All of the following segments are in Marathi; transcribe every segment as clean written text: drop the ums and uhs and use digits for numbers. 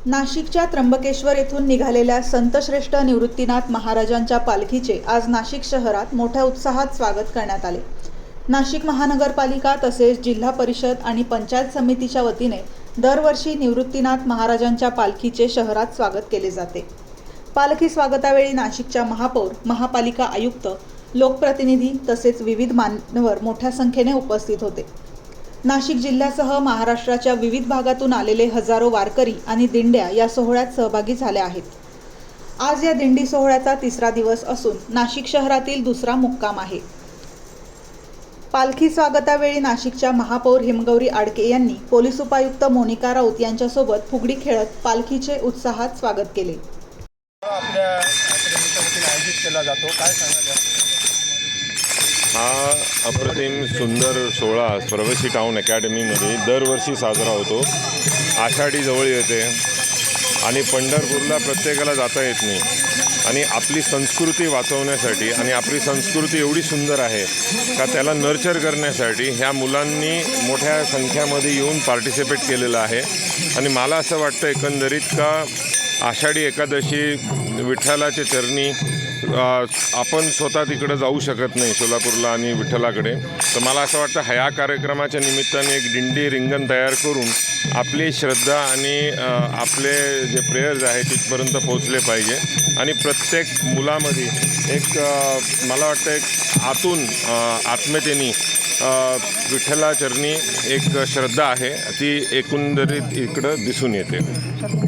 नाशिकच्या त्र्यंबकेश्वर येथून निघालेल्या संतश्रेष्ठ निवृत्तीनाथ महाराजांच्या पालखीचे आज नाशिक शहरात मोठ्या उत्साहात स्वागत करण्यात आले। नाशिक महानगरपालिका तसेच जिल्हा परिषद आणि पंचायत समितीच्या वतीने दरवर्षी निवृत्तीनाथ महाराजांच्या पालखीचे शहरात स्वागत केले जाते। पालखी स्वागतावेळी नाशिकच्या महापौर, महापालिका आयुक्त, लोकप्रतिनिधी तसेच विविध मान्यवर मोठ्या संख्येने उपस्थित होते। नाशिक जिल्ह्यासह महाराष्ट्राच्या विविध भागातून आलेले हजारो वारकरी आणि दिंड्या या सोहळ्यात सहभागी झाल्या आहेत। आज या दिंडी सोहळ्याचा तिसरा दिवस असून नाशिक शहरातील दुसरा मुक्काम आहे। पालखी स्वागतावेळी नाशिकच्या महापौर हिमगौरी आडके यांनी पोलीस उपायुक्त मोनिका राऊत यांच्यासोबत फुगडी खेळत पालखीचे उत्साहात स्वागत केले। आपल्या आयोजित केला जातो, काय सांगाल? हा अप्रतिम सुंदर सोहळा प्रवेशी टाउन अकॅडमीमध्ये दरवर्षी साजरा होतो। आषाढी जवळ येते आणि पंढरपूरला प्रत्येकाला जाता येत नाही आणि आपली संस्कृती वाचवण्यासाठी आणि आपली संस्कृती एवढी सुंदर आहे का त्याला नर्चर करण्यासाठी ह्या मुलांनी मोठ्या संख्येमध्ये येऊन पार्टिसिपेट केलेलं आहे। आणि मला असं वाटतं एकंदरीत का आषाढी एकादशी विठ्ठलाच्या चरणी आपण स्वतः तिकडे जाऊ शकत नाही सोलापूरला आणि विठ्ठलाकडे, तर मला असं वाटतं ह्या कार्यक्रमाच्या निमित्ताने एक दिंडी रिंगण तयार करून आपली श्रद्धा आणि आपले जे प्रेयर्स आहे तिथपर्यंत पोहोचले पाहिजे। आणि प्रत्येक मुलामध्ये एक मला वाटतं एक आतून आत्मीयतेने विठ्ठलाचरणी एक श्रद्धा आहे, ती एकंदरीत इकडं दिसून येते।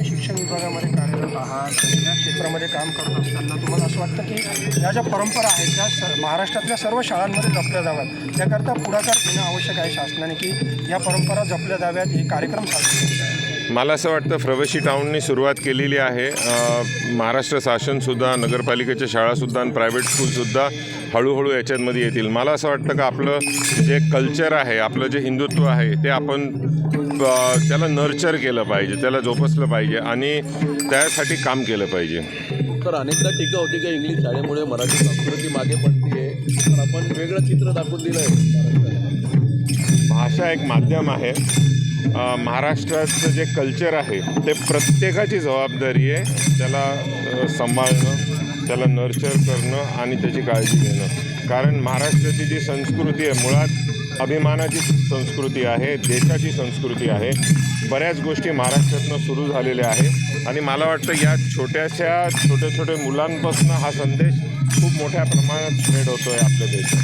शिक्षण विभागामध्ये कार्यरत आहात, या क्षेत्रामध्ये काम करत असताना तुम्हाला असं वाटतं की या ज्या परंपरा आहेत त्या महाराष्ट्रातल्या सर्व शाळांमध्ये जपल्या जाव्यात, त्याकरता पुढाकार घेणं आवश्यक आहे शासनाने की या परंपरा जपल्या जाव्यात, हे कार्यक्रम साजरे? मला असं वाटतं प्रवेशी टाउननी सुरुवात केलेली आहे। महाराष्ट्र शासनसुद्धा, नगरपालिकेच्या शाळासुद्धा आणि प्रायव्हेट स्कूलसुद्धा हळूहळू याच्यामध्ये येतील। मला असं वाटतं का आपलं जे कल्चर आहे, आपलं जे हिंदुत्व आहे ते आपण त्याला नर्चर केलं पाहिजे, त्याला जोपासलं पाहिजे आणि त्यासाठी काम केलं पाहिजे। तर अनेकदा टीका होती की इंग्लिश शाळेमुळे मराठी संस्कृती मागे पडते, तर आपण वेगळं चित्र दाखवून दिलं आहे। भाषा एक माध्यम आहे, महाराष्ट्राचं जे कल्चर आहे ते प्रत्येकाची जबाबदारी आहे त्याला सांभाळणं, त्याला नर्चर करणं आणि त्याची काळजी घेणं। कारण महाराष्ट्राची जी संस्कृती आहे मुळात अभिमानाची संस्कृती आहे, देशाची संस्कृती आहे। बऱ्याच गोष्टी महाराष्ट्रातनं सुरू झालेल्या आहे आणि मला वाटतं या छोट्या मुलांपासून हा संदेश खूप मोठ्या प्रमाणात स्प्रेड होतो आहे आपल्या देशात।